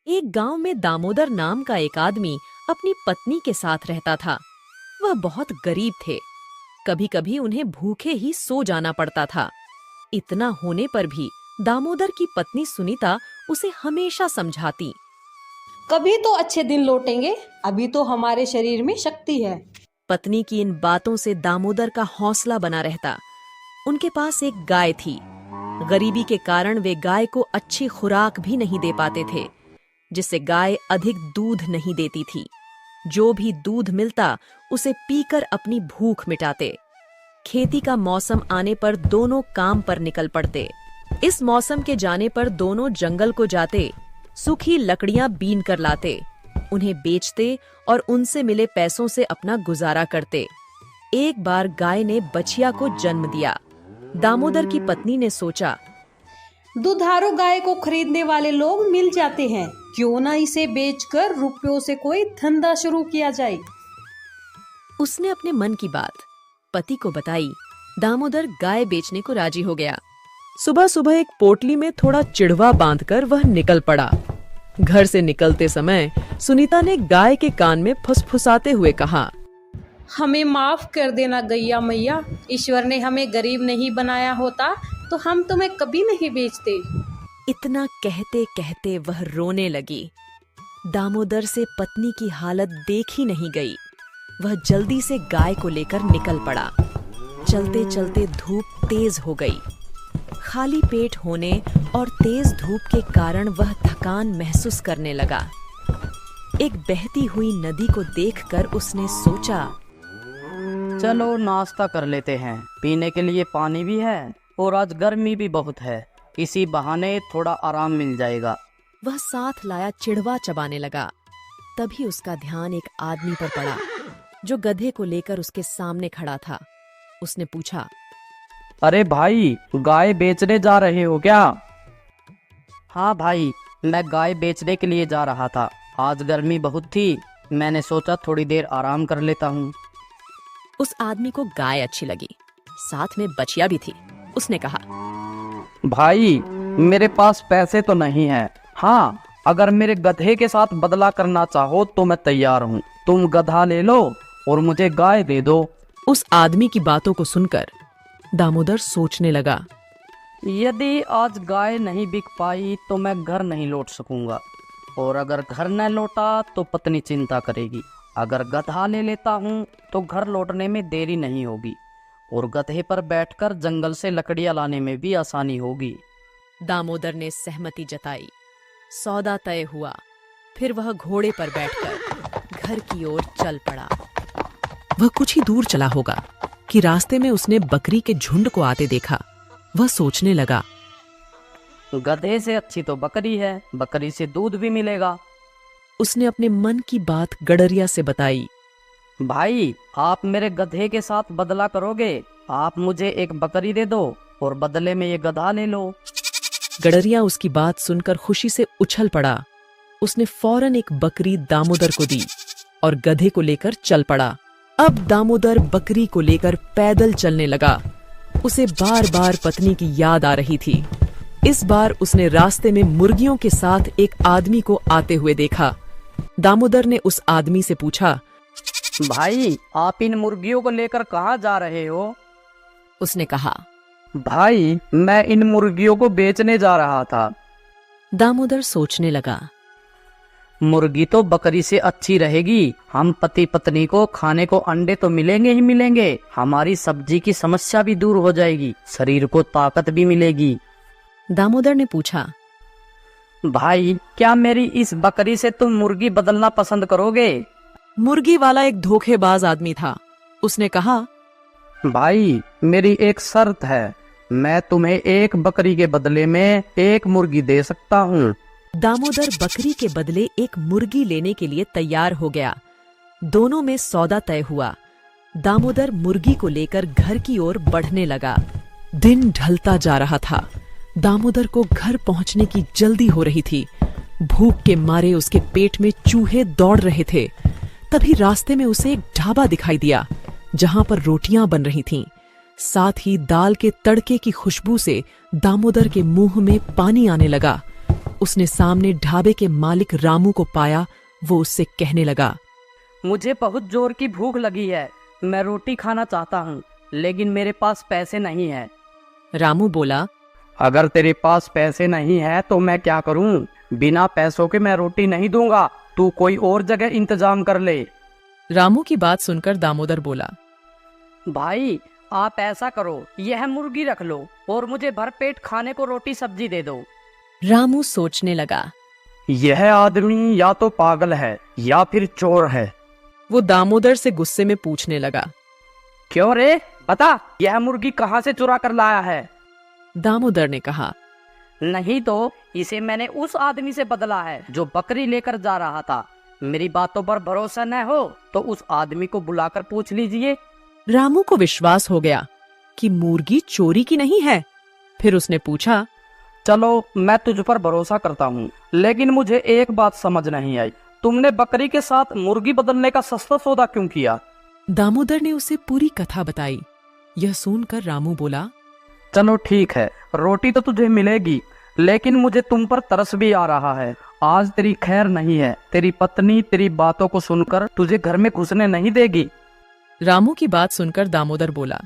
एक गांव में दामोदर नाम का एक आदमी अपनी पत्नी के साथ रहता था। वह बहुत गरीब थे। कभी कभी उन्हें भूखे ही सो जाना पड़ता था। इतना होने पर भी दामोदर की पत्नी सुनीता उसे हमेशा समझाती। कभी तो अच्छे दिन लौटेंगे, अभी तो हमारे शरीर में शक्ति है। पत्नी की इन बातों से दामोदर का हौसला बना रहता। उनके पास एक गाय थी। गरीबी के कारण वे गाय को अच्छी खुराक भी नहीं दे पाते थे, जिससे गाय अधिक दूध नहीं देती थी। जो भी दूध मिलता उसे पीकर अपनी भूख मिटाते। खेती का मौसम आने पर दोनों काम पर निकल पड़ते। इस मौसम के जाने पर दोनों जंगल को जाते, सूखी लकड़ियां बीन कर लाते, उन्हें बेचते और उनसे मिले पैसों से अपना गुजारा करते। एक बार गाय ने बछिया को जन्म दिया। दामोदर की पत्नी ने सोचा, दुधारू गाय को खरीदने वाले लोग मिल जाते हैं, क्यों ना इसे बेचकर रुपयों से कोई धंधा शुरू किया जाए। उसने अपने मन की बात पति को बताई। दामोदर गाय बेचने को राजी हो गया। सुबह सुबह एक पोटली में थोड़ा चिड़वा बांधकर वह निकल पड़ा। घर से निकलते समय सुनीता ने गाय के कान में फुसफुसाते हुए कहा, हमें माफ कर देना गैया मैया, ईश्वर ने हमें गरीब नहीं बनाया होता तो हम तुम्हें कभी नहीं बेचते। इतना कहते कहते वह रोने लगी। दामोदर से पत्नी की हालत देखी नहीं गई। वह जल्दी से गाय को लेकर निकल पड़ा। चलते चलते धूप तेज हो गई। खाली पेट होने और तेज धूप के कारण वह थकान महसूस करने लगा। एक बहती हुई नदी को देखकर उसने सोचा, चलो नाश्ता कर लेते हैं, पीने के लिए पानी भी है और आज गर्मी भी बहुत है, इसी बहाने थोड़ा आराम मिल जाएगा। वह साथ लाया चिड़वा चबाने लगा। तभी उसका ध्यान एक आदमी पर पड़ा जो गधे को लेकर उसके सामने खड़ा था। उसने पूछा, अरे भाई, गाय बेचने जा रहे हो क्या? हाँ भाई, मैं गाय बेचने के लिए जा रहा था। आज गर्मी बहुत थी, मैंने सोचा थोड़ी देर आराम कर लेता हूँ। उस आदमी को गाय अच्छी लगी, साथ में बछिया भी थी। उसने कहा, भाई, मेरे पास पैसे तो नहीं है। हाँ, अगर मेरे गधे के साथ बदला करना चाहो तो मैं तैयार हूँ। तुम गधा ले लो और मुझे गाय दे दो। उस आदमी की बातों को सुनकर दामोदर सोचने लगा, यदि आज गाय नहीं बिक पाई तो मैं घर नहीं लौट सकूंगा, और अगर घर न लौटा तो पत्नी चिंता करेगी। अगर गधा ले लेता हूँ तो घर लौटने में देरी नहीं होगी और गधे पर बैठकर जंगल से लकड़ियां लाने में भी आसानी होगी। दामोदर ने सहमति जताई। सौदा तय हुआ। फिर वह घोड़े पर बैठकर घर की ओर चल पड़ा। वह कुछ ही दूर चला होगा कि रास्ते में उसने बकरी के झुंड को आते देखा। वह सोचने लगा, गधे से अच्छी तो बकरी है, बकरी से दूध भी मिलेगा। उसने अपने मन की बात गडरिया से बताई। भाई, आप मेरे गधे के साथ बदला करोगे? आप मुझे एक बकरी दे दो और बदले में ये गधा ले लो। गडरिया उसकी बात सुनकर खुशी से उछल पड़ा। उसने फौरन एक बकरी दामोदर को दी और गधे को लेकर चल पड़ा। अब दामोदर बकरी को लेकर पैदल चलने लगा। उसे बार बार पत्नी की याद आ रही थी। इस बार उसने रास्ते में मुर्गियों के साथ एक आदमी को आते हुए देखा। दामोदर ने उस आदमी से पूछा, भाई, आप इन मुर्गियों को लेकर कहाँ जा रहे हो? उसने कहा, भाई, मैं इन मुर्गियों को बेचने जा रहा था। दामोदर सोचने लगा, मुर्गी तो बकरी से अच्छी रहेगी। हम पति पत्नी को खाने को अंडे तो मिलेंगे ही मिलेंगे। हमारी सब्जी की समस्या भी दूर हो जाएगी, शरीर को ताकत भी मिलेगी। दामोदर ने पूछा, भाई, क्या मेरी इस बकरी से तुम मुर्गी बदलना पसंद करोगे? मुर्गी वाला एक धोखेबाज आदमी था। उसने कहा, भाई, मेरी एक शर्त है, मैं तुम्हें एक बकरी के बदले में एक मुर्गी दे सकता हूँ। दामोदर बकरी के बदले एक मुर्गी लेने के लिए तैयार हो गया। दोनों में सौदा तय हुआ। दामोदर मुर्गी को लेकर घर की ओर बढ़ने लगा। दिन ढलता जा रहा था। दामोदर को घर पहुंचने की जल्दी हो रही थी। भूख के मारे उसके पेट में चूहे दौड़ रहे थे। तभी रास्ते में उसे एक ढाबा दिखाई दिया जहां पर रोटियां बन रही थीं। साथ ही दाल के तड़के की खुशबू से दामोदर के मुंह में पानी आने लगा। उसने सामने ढाबे के मालिक रामू को पाया, वो उससे कहने लगा, मुझे बहुत जोर की भूख लगी है, मैं रोटी खाना चाहता हूँ, लेकिन मेरे पास पैसे नहीं है। रामू बोला, अगर तेरे पास पैसे नहीं है तो मैं क्या करूँ? बिना पैसों के मैं रोटी नहीं दूंगा, तू कोई और जगह इंतजाम कर ले। रामू की बात सुनकर दामोदर बोला, भाई आप ऐसा करो, यह मुर्गी रख लो और मुझे भरपेट खाने को रोटी सब्जी दे दो। रामू सोचने लगा। यह आदमी या तो पागल है या फिर चोर है। वो दामोदर से गुस्से में पूछने लगा, क्यों रे, बता यह मुर्गी कहाँ से चुरा कर लाया है? दामोदर ने कहा, नहीं तो इसे मैंने उस आदमी से बदला है जो बकरी लेकर जा रहा था। मेरी बातों पर भरोसा न हो तो उस आदमी को बुलाकर पूछ लीजिए। रामू को विश्वास हो गया कि मुर्गी चोरी की नहीं है। फिर उसने पूछा, चलो मैं तुझ पर भरोसा करता हूँ, लेकिन मुझे एक बात समझ नहीं आई, तुमने बकरी के साथ मुर्गी बदलने का सस्ता सौदा क्यों किया? दामोदर ने उसे पूरी कथा बताई। यह सुनकर रामू बोला, चलो ठीक है, रोटी तो तुझे मिलेगी, लेकिन मुझे तुम पर तरस भी आ रहा है। आज तेरी खैर नहीं है, तेरी पत्नी तेरी बातों को सुनकर तुझे घर में घुसने नहीं देगी। रामू की बात सुनकर दामोदर बोला,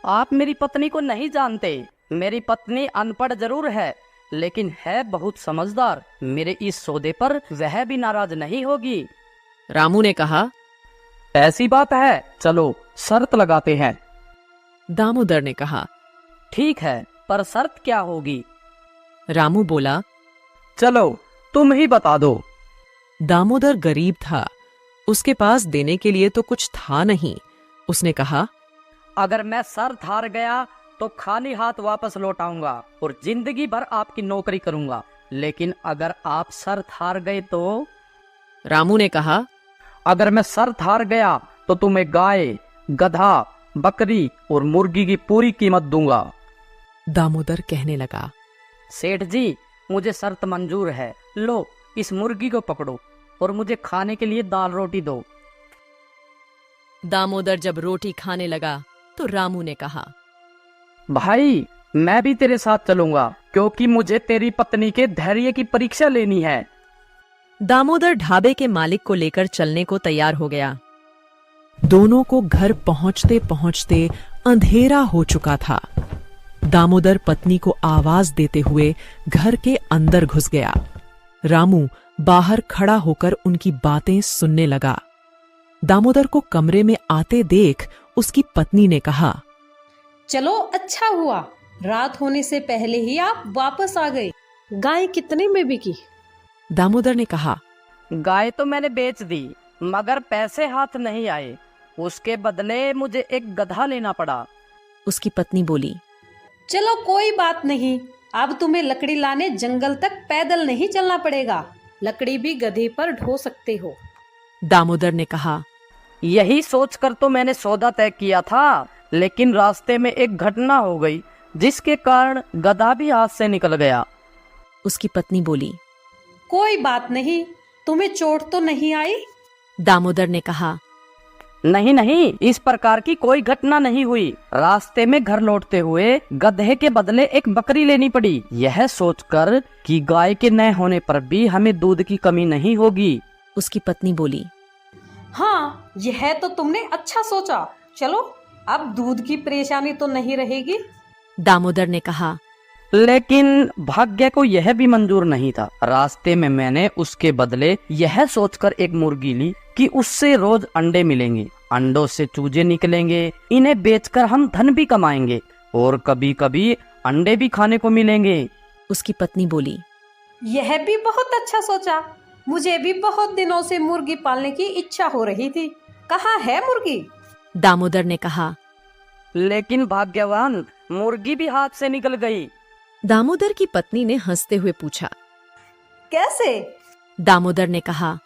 आप मेरी पत्नी को नहीं जानते। मेरी पत्नी अनपढ़ जरूर है, लेकिन है बहुत समझदार। मेरे इस सौदे पर वह भी नाराज नहीं होगी। रामू ने कहा, ऐसी बात है, चलो शर्त लगाते हैं। दामोदर ने कहा, ठीक है, पर शर्त क्या होगी? रामू बोला, चलो तुम ही बता दो। दामोदर गरीब था, उसके पास देने के लिए तो कुछ था नहीं। उसने कहा, अगर मैं शर्त हार गया तो खाली हाथ वापस लौट आऊंगा और जिंदगी भर आपकी नौकरी करूंगा, लेकिन अगर आप शर्त हार गए तो? रामू ने कहा, अगर मैं शर्त हार गया तो तुम्हें गाय, गधा, बकरी और मुर्गी की पूरी कीमत दूंगा। दामोदर कहने लगा, सेठ जी मुझे शर्त मंजूर है, लो इस मुर्गी को पकड़ो और मुझे खाने के लिए दाल रोटी दो। दामोदर जब रोटी खाने लगा तो रामू ने कहा, भाई मैं भी तेरे साथ चलूंगा, क्योंकि मुझे तेरी पत्नी के धैर्य की परीक्षा लेनी है। दामोदर ढाबे के मालिक को लेकर चलने को तैयार हो गया। दोनों को घर पहुंचते पहुंचते अंधेरा हो चुका था। दामोदर पत्नी को आवाज देते हुए घर के अंदर घुस गया। रामू बाहर खड़ा होकर उनकी बातें सुनने लगा। दामोदर को कमरे में आते देख उसकी पत्नी ने कहा, चलो अच्छा हुआ, रात होने से पहले ही आप वापस आ गए। गाय कितने में बिकी? दामोदर ने कहा, गाय तो मैंने बेच दी, मगर पैसे हाथ नहीं आए। उसके बदले मुझे एक गधा लेना पड़ा। उसकी पत्नी बोली, चलो कोई बात नहीं, अब तुम्हें लकड़ी लाने जंगल तक पैदल नहीं चलना पड़ेगा, लकड़ी भी गधे पर ढो सकते हो। दामोदर ने कहा, यही सोचकर तो मैंने सौदा तय किया था, लेकिन रास्ते में एक घटना हो गई जिसके कारण गधा भी हाथ से निकल गया। उसकी पत्नी बोली, कोई बात नहीं, तुम्हें चोट तो नहीं आई? दामोदर ने कहा, नहीं नहीं, इस प्रकार की कोई घटना नहीं हुई। रास्ते में घर लौटते हुए गधे के बदले एक बकरी लेनी पड़ी, यह सोचकर कि गाय के न होने पर भी हमें दूध की कमी नहीं होगी। उसकी पत्नी बोली, हाँ यह तो तुमने अच्छा सोचा, चलो अब दूध की परेशानी तो नहीं रहेगी। दामोदर ने कहा, लेकिन भाग्य को यह भी मंजूर नहीं था। रास्ते में मैंने उसके बदले यह सोचकर एक मुर्गी ली कि उससे रोज अंडे मिलेंगे, अंडों से चूजे निकलेंगे, इन्हें बेचकर हम धन भी कमाएंगे और कभी कभी अंडे भी खाने को मिलेंगे। उसकी पत्नी बोली, यह भी बहुत अच्छा सोचा, मुझे भी बहुत दिनों से मुर्गी पालने की इच्छा हो रही थी, कहाँ है मुर्गी? दामोदर ने कहा, लेकिन भाग्यवान मुर्गी भी हाथ से निकल गई। दामोदर की पत्नी ने हंसते हुए पूछा, कैसे? दामोदर ने कहा,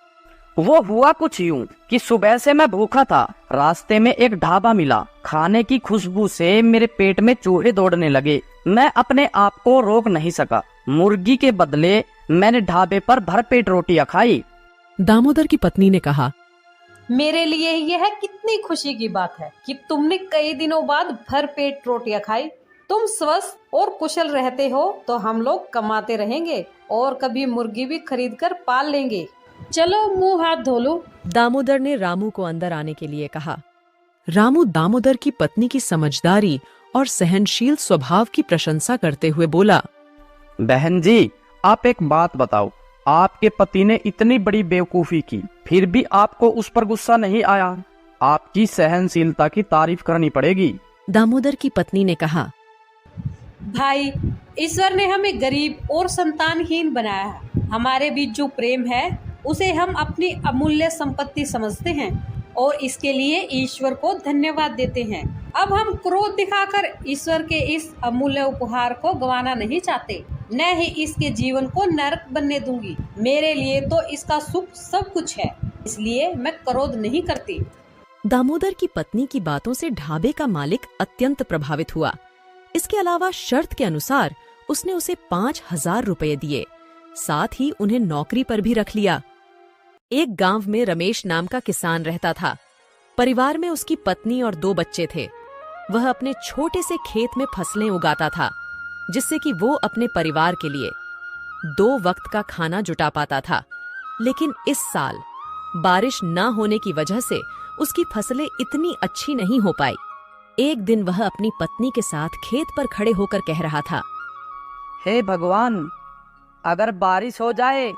वो हुआ कुछ यूं कि सुबह से मैं भूखा था, रास्ते में एक ढाबा मिला, खाने की खुशबू से मेरे पेट में चूहे दौड़ने लगे, मैं अपने आप को रोक नहीं सका, मुर्गी के बदले मैंने ढाबे पर भरपेट रोटियां खाई। दामोदर की पत्नी ने कहा, मेरे लिए यह कितनी खुशी की बात है कि तुमने कई दिनों बाद भरपेट रोटियां खाई। तुम स्वस्थ और कुशल रहते हो तो हम लोग कमाते रहेंगे और कभी मुर्गी भी खरीद कर पाल लेंगे। चलो मुंह हाथ धो लो। दामोदर ने रामू को अंदर आने के लिए कहा। रामू दामोदर की पत्नी की समझदारी और सहनशील स्वभाव की प्रशंसा करते हुए बोला, बहन जी, आप एक बात बताओ, आपके पति ने इतनी बड़ी बेवकूफी की, फिर भी आपको उस पर गुस्सा नहीं आया? आपकी सहनशीलता की तारीफ करनी पड़ेगी। दामोदर की पत्नी ने कहा, भाई, ईश्वर ने हमें गरीब और संतानहीन बनाया है। हमारे बीच जो प्रेम है उसे हम अपनी अमूल्य संपत्ति समझते हैं और इसके लिए ईश्वर को धन्यवाद देते हैं। अब हम क्रोध दिखाकर ईश्वर के इस अमूल्य उपहार को गंवाना नहीं चाहते, न ही इसके जीवन को नरक बनने दूंगी। मेरे लिए तो इसका सुख सब कुछ है, इसलिए मैं क्रोध नहीं करती। दामोदर की पत्नी की बातों से ढाबे का मालिक अत्यंत प्रभावित हुआ। इसके अलावा शर्त के अनुसार उसने उसे 5,000 रुपए दिए, साथ ही उन्हें नौकरी पर भी रख लिया। एक गांव में रमेश नाम का किसान रहता था। परिवार में उसकी पत्नी और 2 बच्चे थे। वह अपने छोटे से खेत में फसलें उगाता था, जिससे कि वो अपने परिवार के लिए 2 वक्त का खाना जुटा पाता था। लेकिन इस साल बारिश न होने की वजह से उसकी फसलें इतनी अच्छी नहीं हो पाई। एक दिन वह अपनी पत्नी के साथ खेत पर खड़े होकर कह रहा था, हे भगवान, अगर बारिश हो जाए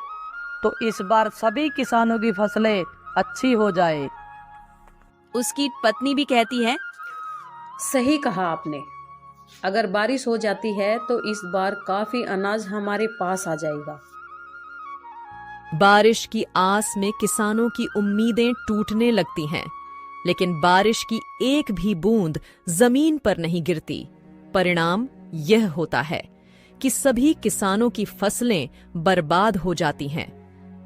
तो इस बार सभी किसानों की फसलें अच्छी हो जाए। उसकी पत्नी भी कहती है, सही कहा आपने। अगर बारिश हो जाती है तो इस बार काफी अनाज हमारे पास आ जाएगा। बारिश की आस में किसानों की उम्मीदें टूटने लगती हैं, लेकिन बारिश की एक भी बूंद जमीन पर नहीं गिरती। परिणाम यह होता है कि सभी किसानों की फसलें बर्बाद हो जाती हैं।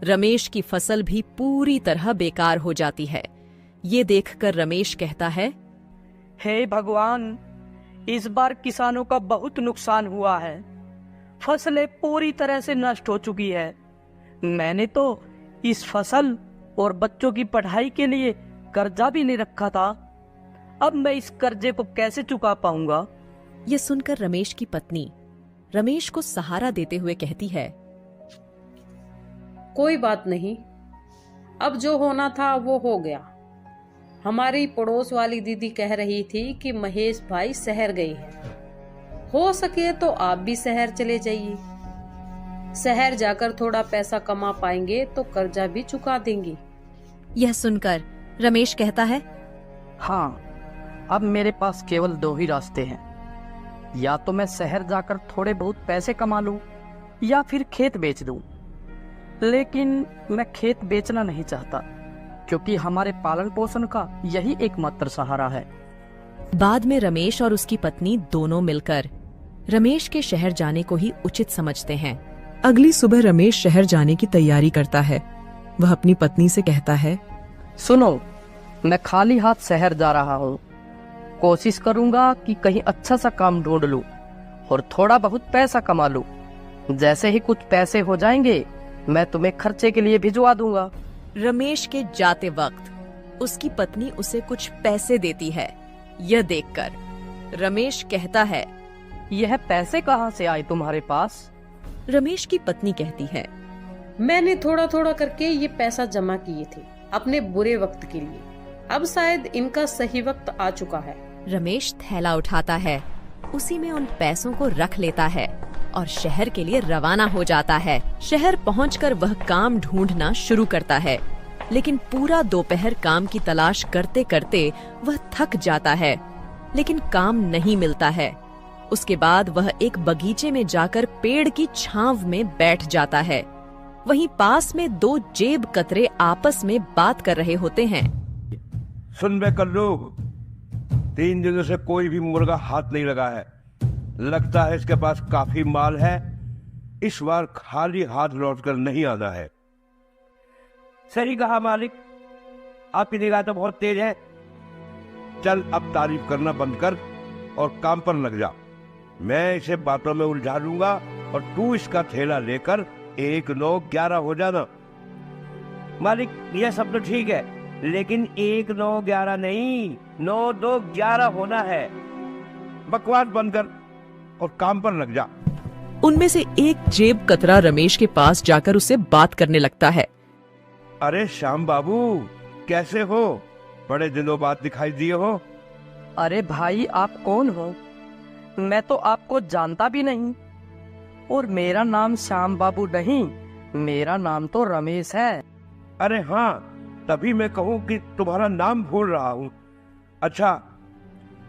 रमेश की फसल भी पूरी तरह बेकार हो जाती है। ये देखकर रमेश कहता है, हे भगवान, इस बार किसानों का बहुत नुकसान हुआ है। फसलें पूरी तरह से नष्ट हो चुकी है। मैंने तो इस फसल और बच्चों की पढ़ाई के लिए कर्जा भी नहीं रखा था। अब मैं इस कर्जे को कैसे चुका पाऊंगा? यह सुनकर रमेश की पत्नी रमेश को सहारा देते हुए कहती है, कोई बात नहीं, अब जो होना था वो हो गया। हमारी पड़ोस वाली दीदी कह रही थी कि महेश भाई शहर गए हैं। हो सके तो आप भी शहर चले जाइए। शहर जाकर थोड़ा पैसा कमा पाएंगे तो कर्जा भी चुका देंगे। यह सुनकर रमेश कहता है, हाँ, अब मेरे पास केवल 2 ही रास्ते हैं। या तो मैं शहर जाकर थोड़े बहुत पैसे कमा लूं या फिर खेत बेच दूं। लेकिन मैं खेत बेचना नहीं चाहता, क्योंकि हमारे पालन पोषण का यही एकमात्र सहारा है। बाद में रमेश और उसकी पत्नी दोनों मिलकर रमेश के शहर जाने को ही उचित समझते हैं। अगली सुबह रमेश शहर जाने की तैयारी करता है। वह अपनी पत्नी से कहता है, सुनो, मैं खाली हाथ शहर जा रहा हूँ। कोशिश करूंगा कि कहीं अच्छा सा काम ढूंढ लूं और थोड़ा बहुत पैसा कमा लूं। जैसे ही कुछ पैसे हो जाएंगे मैं तुम्हें खर्चे के लिए भिजवा दूंगा। रमेश के जाते वक्त उसकी पत्नी उसे कुछ पैसे देती है। यह देखकर रमेश कहता है, यह पैसे कहाँ से आए तुम्हारे पास? रमेश की पत्नी कहती है, मैंने थोड़ा थोड़ा करके ये पैसा जमा किए थे अपने बुरे वक्त के लिए। अब शायद इनका सही वक्त आ चुका है। रमेश थैला उठाता है, उसी में उन पैसों को रख लेता है और शहर के लिए रवाना हो जाता है। शहर पहुंचकर वह काम ढूंढना शुरू करता है, लेकिन पूरा दोपहर काम की तलाश करते करते वह थक जाता है, लेकिन काम नहीं मिलता है। उसके बाद वह एक बगीचे में जाकर पेड़ की छांव में बैठ जाता है। वहीं पास में 2 जेब कतरे आपस में बात कर रहे होते हैं। सुन बे कल्लू, 3 दिनों से कोई भी मुर्गा हाथ नहीं लगा है। लगता है इसके पास काफी माल है। इस बार खाली हाथ लौटकर नहीं आना है। सही कहा मालिक, आपकी निगाह तो बहुत तेज है। चल अब तारीफ करना बंद कर और काम पर लग जा। मैं इसे बातों में उलझा लूंगा और तू इसका थैला लेकर 1, 9, 11 हो जाना। मालिक, यह सब तो ठीक है, लेकिन 1, 9, 11 नहीं, 9, 2, 11 होना है। बकवास बंद कर, और काम पर लग जा। उनमें से एक जेब कतरा रमेश के पास जाकर उससे बात करने लगता है। अरे श्याम बाबू, कैसे हो? बड़े दिनों बाद दिखाई दिए हो। अरे भाई, आप कौन हो? मैं तो आपको जानता भी नहीं। और मेरा नाम श्याम बाबू नहीं, मेरा नाम तो रमेश है। अरे हाँ, तभी मैं कहूँ कि तुम्हारा नाम भूल रहा हूँ। अच्छा,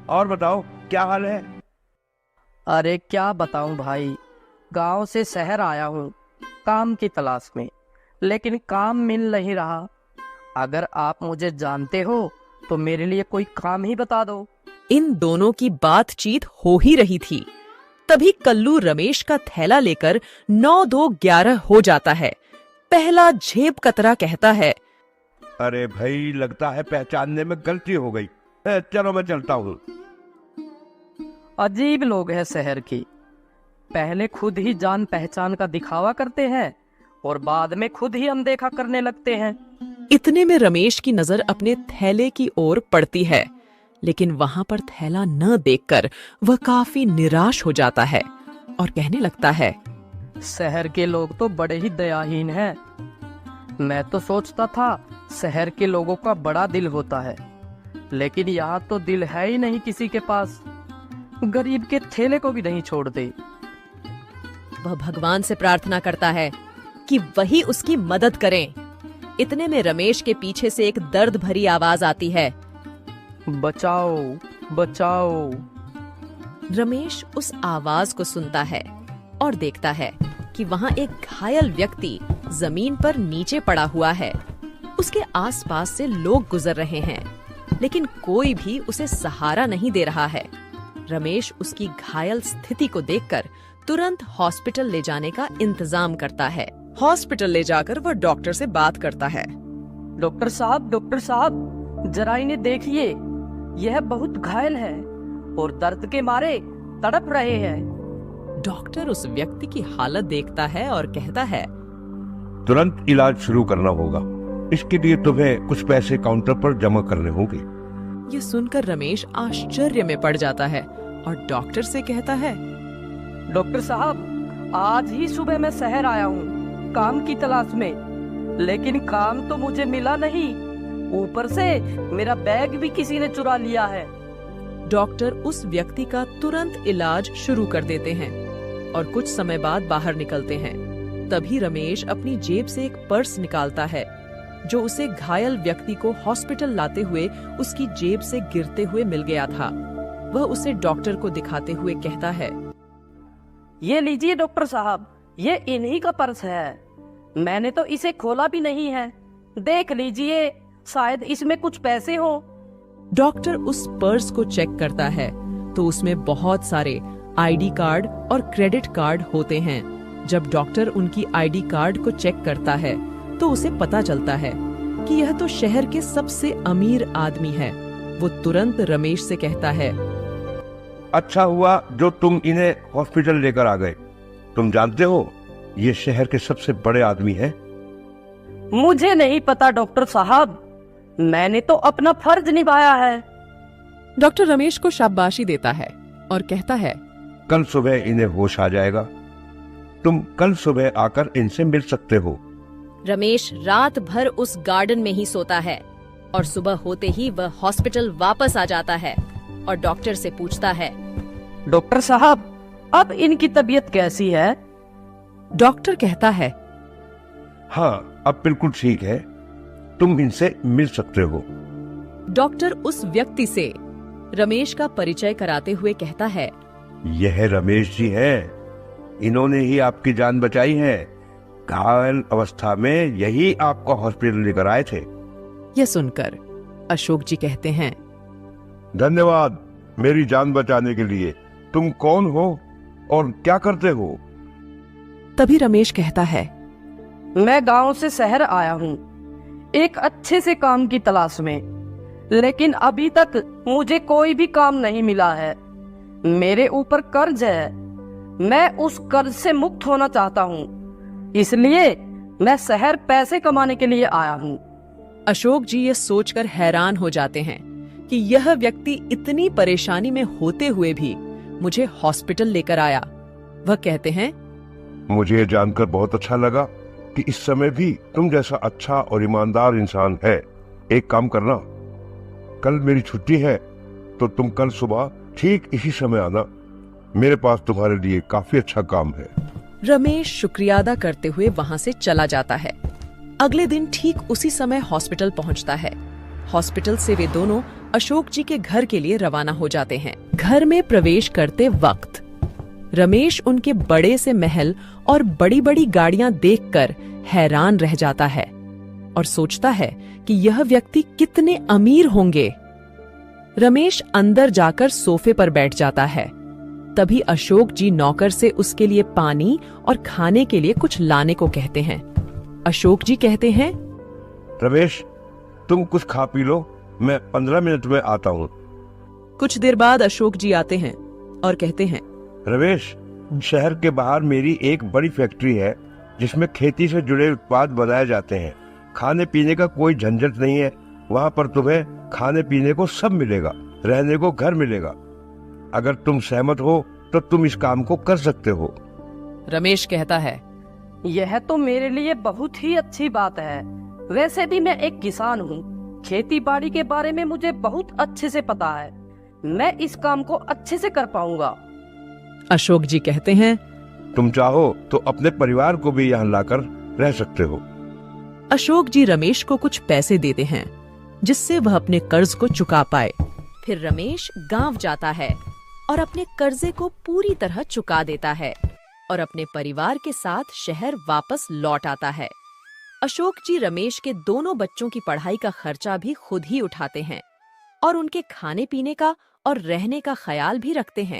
और बताओ क्या हाल है? अरे क्या बताऊं भाई, गांव से शहर आया हूँ काम की तलाश में, लेकिन काम मिल नहीं रहा। अगर आप मुझे जानते हो तो मेरे लिए कोई काम ही बता दो। इन दोनों की बातचीत हो ही रही थी, तभी कल्लू रमेश का थैला लेकर 9-2-11 हो जाता है। पहला जेब कतरा कहता है, अरे भाई, लगता है पहचानने में गलती हो गई। चलो मैं चलता हूँ। अजीब लोग हैं शहर की, पहले खुद ही जान पहचान का दिखावा करते हैं और बाद में खुद ही अनदेखा करने लगते हैं। इतने में रमेश की नजर अपने थैले की ओर पड़ती है, लेकिन वहां पर थैला न देखकर वह काफी निराश हो जाता है और कहने लगता है, शहर के लोग तो बड़े ही दयाहीन हैं। मैं तो सोचता था शहर के लोगों का बड़ा दिल होता है, लेकिन यहाँ तो दिल है ही नहीं किसी के पास। गरीब के थैले को भी नहीं छोड़ते। वह भगवान से प्रार्थना करता है कि वही उसकी मदद करें। इतने में रमेश के पीछे से एक दर्द भरी आवाज आती है, बचाओ बचाओ। रमेश उस आवाज को सुनता है और देखता है कि वहां एक घायल व्यक्ति जमीन पर नीचे पड़ा हुआ है। उसके आसपास से लोग गुजर रहे हैं, लेकिन कोई भी उसे सहारा नहीं दे रहा है। रमेश उसकी घायल स्थिति को देखकर तुरंत हॉस्पिटल ले जाने का इंतजाम करता है। हॉस्पिटल ले जाकर वह डॉक्टर से बात करता है। डॉक्टर साहब, जरा इन्हें देखिए, यह बहुत घायल है और दर्द के मारे तड़प रहे हैं। डॉक्टर उस व्यक्ति की हालत देखता है और कहता है, तुरंत इलाज शुरू करना होगा। इसके लिए तुम्हें कुछ पैसे काउंटर पर जमा करने होंगे। ये सुनकर रमेश आश्चर्य में पड़ जाता है और डॉक्टर से कहता है, डॉक्टर साहब, आज ही सुबह मैं शहर आया हूँ काम की तलाश में, लेकिन काम तो मुझे मिला नहीं। ऊपर से मेरा बैग भी किसी ने चुरा लिया है। डॉक्टर उस व्यक्ति का तुरंत इलाज शुरू कर देते हैं और कुछ समय बाद बाहर निकलते हैं। तभी रमेश अपनी जेब से एक पर्स निकालता है, जो उसे घायल व्यक्ति को हॉस्पिटल लाते हुए उसकी जेब से गिरते हुए मिल गया था। वह उसे डॉक्टर को दिखाते हुए कहता है, ये लीजिए डॉक्टर साहब, ये इन्हीं का पर्स है। मैंने तो इसे खोला भी नहीं है, देख लीजिए, शायद इसमें कुछ पैसे हो। डॉक्टर उस पर्स को चेक करता है तो उसमें बहुत सारे आईडी कार्ड और क्रेडिट कार्ड होते हैं। जब डॉक्टर उनकी आईडी कार्ड को चेक करता है तो उसे पता चलता है कि यह तो शहर के सबसे अमीर आदमी है। वो तुरंत रमेश से कहता है, अच्छा हुआ जो तुम इन्हें हॉस्पिटल लेकर आ गए। तुम जानते हो, ये शहर के सबसे बड़े आदमी हैं। मुझे नहीं पता डॉक्टर साहब, मैंने तो अपना फर्ज निभाया है। डॉक्टर रमेश को शाबाशी देता है और कहता है, कल सुबह इन्हें होश आ जाएगा। तुम कल सुबह आकर इनसे मिल सकते हो। रमेश रात भर उस गार्डन में ही सोता है और सुबह होते ही वह हॉस्पिटल वापस आ जाता है और डॉक्टर से पूछता है, डॉक्टर साहब, अब इनकी तबीयत कैसी है? डॉक्टर कहता है, हाँ, अब बिल्कुल ठीक है, तुम इनसे मिल सकते हो। डॉक्टर उस व्यक्ति से रमेश का परिचय कराते हुए कहता है, यह रमेश जी हैं, इन्होंने ही आपकी जान बचाई है। घायल अवस्था में यही आपको हॉस्पिटल लेकर आए थे। यह सुनकर अशोक जी कहते हैं, धन्यवाद मेरी जान बचाने के लिए। तुम कौन हो और क्या करते हो? तभी रमेश कहता है, मैं गांव से शहर आया हूँ एक अच्छे से काम की तलाश में, लेकिन अभी तक मुझे कोई भी काम नहीं मिला है। मेरे ऊपर कर्ज है, मैं उस कर्ज से मुक्त होना चाहता हूँ, इसलिए मैं शहर पैसे कमाने के लिए आया हूँ। अशोक जी ये सोचकर हैरान हो जाते हैं कि यह व्यक्ति इतनी परेशानी में होते हुए भी मुझे हॉस्पिटल लेकर आया। वह कहते हैं, मुझे ये जानकर बहुत अच्छा लगा कि इस समय भी तुम जैसा अच्छा और ईमानदार इंसान है। एक काम करना, कल मेरी छुट्टी है तो तुम कल सुबह ठीक इसी समय आना। मेरे पास तुम्हारे लिए काफी अच्छा काम है। रमेश शुक्रिया अदा करते हुए वहां से चला जाता है। अगले दिन ठीक उसी समय हॉस्पिटल पहुंचता है। हॉस्पिटल से वे दोनों अशोक जी के घर के लिए रवाना हो जाते हैं। घर में प्रवेश करते वक्त रमेश उनके बड़े से महल और बड़ी बड़ी गाड़ियां देखकर हैरान रह जाता है और सोचता है कि यह व्यक्ति कितने अमीर होंगे। रमेश अंदर जाकर सोफे पर बैठ जाता है। तभी अशोक जी नौकर से उसके लिए पानी और खाने के लिए कुछ लाने को कहते हैं। अशोक जी कहते हैं, रमेश, तुम कुछ खा पी लो, मैं 15 मिनट में आता हूँ। कुछ देर बाद अशोक जी आते हैं और कहते हैं, रमेश, शहर के बाहर मेरी एक बड़ी फैक्ट्री है जिसमें खेती से जुड़े उत्पाद बनाए जाते हैं। खाने पीने का कोई झंझट नहीं है। वहाँ पर तुम्हें खाने पीने को सब मिलेगा, रहने को घर मिलेगा। अगर तुम सहमत हो तो तुम इस काम को कर सकते हो। रमेश कहता है, यह तो मेरे लिए बहुत ही अच्छी बात है। वैसे भी मैं एक किसान हूँ। खेती बाड़ी के बारे में मुझे बहुत अच्छे से पता है। मैं इस काम को अच्छे से कर पाऊंगा। अशोक जी कहते हैं, तुम चाहो तो अपने परिवार को भी यहाँ लाकर रह सकते हो। अशोक जी रमेश को कुछ पैसे देते हैं जिससे वह अपने कर्ज को चुका पाए। फिर रमेश गांव जाता है और अपने कर्जे को पूरी तरह चुका देता है और अपने परिवार के साथ शहर वापस लौट आता है। अशोक जी रमेश के दोनों बच्चों की पढ़ाई का खर्चा भी खुद ही उठाते हैं और उनके खाने पीने का और रहने का ख्याल भी रखते हैं।